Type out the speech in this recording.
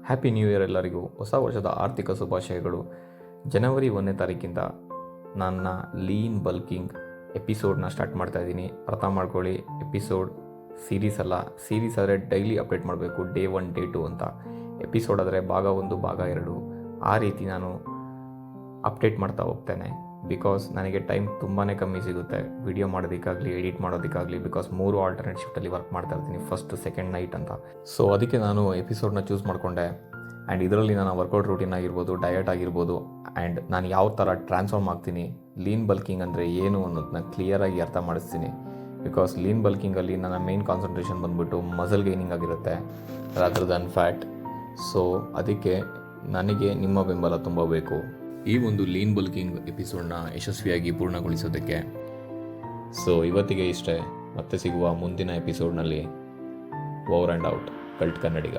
Happy new year ಎಲ್ಲರಿಗೂ. ಹೊಸ ವರ್ಷದ ಆರ್ಥಿಕ ಶುಭಾಶಯಗಳು. ಜನವರಿ 1ನೇ ತಾರೀಕಿಂದ ನನ್ನ ಲೀನ್ ಬಲ್ಕಿಂಗ್ ಎಪಿಸೋಡ್ನ ಸ್ಟಾರ್ಟ್ ಮಾಡ್ತಾ ಇದ್ದೀನಿ. ಅರ್ಥ ಮಾಡ್ಕೊಳ್ಳಿ, ಎಪಿಸೋಡ್ ಸೀರೀಸ್ ಅಲ್ಲ. ಸೀರೀಸ್ ಆದರೆ ಡೈಲಿ ಅಪ್ಡೇಟ್ ಮಾಡಬೇಕು, ಡೇ 1 ಡೇ 2 ಅಂತ. ಎಪಿಸೋಡ್ ಆದರೆ ಭಾಗ 1 ಭಾಗ 2 ಆ ರೀತಿ ನಾನು ಅಪ್ಡೇಟ್ ಮಾಡ್ತಾ ಹೋಗ್ತೇನೆ. ಬಿಕಾಸ್ ನನಗೆ ಟೈಮ್ ತುಂಬಾ ಕಮ್ಮಿ ಸಿಗುತ್ತೆ ವಿಡಿಯೋ ಮಾಡೋದಕ್ಕಾಗಲಿ ಎಡಿಟ್ ಮಾಡೋದಕ್ಕಾಗಲಿ. ಬಿಕಾಸ್ 3 ಆಲ್ಟರ್ನೇಟ್ ಶಿಫ್ಟಲ್ಲಿ ವರ್ಕ್ ಮಾಡ್ತಾ ಇರ್ತೀನಿ, ಫಸ್ಟ್ ಸೆಕೆಂಡ್ ನೈಟ್ ಅಂತ. ಸೊ ಅದಕ್ಕೆ ನಾನು ಎಪಿಸೋಡ್ನ ಚೂಸ್ ಮಾಡಿಕೊಂಡೆ. ಆ್ಯಂಡ್ ಇದರಲ್ಲಿ ನಾನು ವರ್ಕೌಟ್ ರೂಟೀನ್ ಆಗಿರ್ಬೋದು, ಡಯಟ್ ಆಗಿರ್ಬೋದು, ಆ್ಯಂಡ್ ನಾನು ಯಾವ ಥರ ಟ್ರಾನ್ಸ್ಫಾರ್ಮ್ ಆಗ್ತೀನಿ, ಲೀನ್ ಬಲ್ಕಿಂಗ್ ಅಂದರೆ ಏನು ಅನ್ನೋದನ್ನ ಕ್ಲಿಯರಾಗಿ ಅರ್ಥ ಮಾಡಿಸ್ತೀನಿ. ಬಿಕಾಸ್ ಲೀನ್ ಬಲ್ಕಿಂಗಲ್ಲಿ ನನ್ನ ಮೇನ್ ಕಾನ್ಸಂಟ್ರೇಷನ್ ಬಂದುಬಿಟ್ಟು ಮಸಲ್ ಗೈನಿಂಗ್ ಆಗಿರುತ್ತೆ ರಾದರ್ ದನ್ ಫ್ಯಾಟ್. ಸೊ ಅದಕ್ಕೆ ನನಗೆ ನಿಮ್ಮ ಬೆಂಬಲ ತುಂಬ ಬೇಕು ಈ ಒಂದು ಲೀನ್ ಬಲ್ಕಿಂಗ್ ಎಪಿಸೋಡ್ನ ಯಶಸ್ವಿಯಾಗಿ ಪೂರ್ಣಗೊಳಿಸೋದಕ್ಕೆ. ಸೊ ಇವತ್ತಿಗೆ ಇಷ್ಟೇ. ಮತ್ತೆ ಸಿಗುವ ಮುಂದಿನ ಎಪಿಸೋಡ್ನಲ್ಲಿ. Over and out. Cult Kannadiga.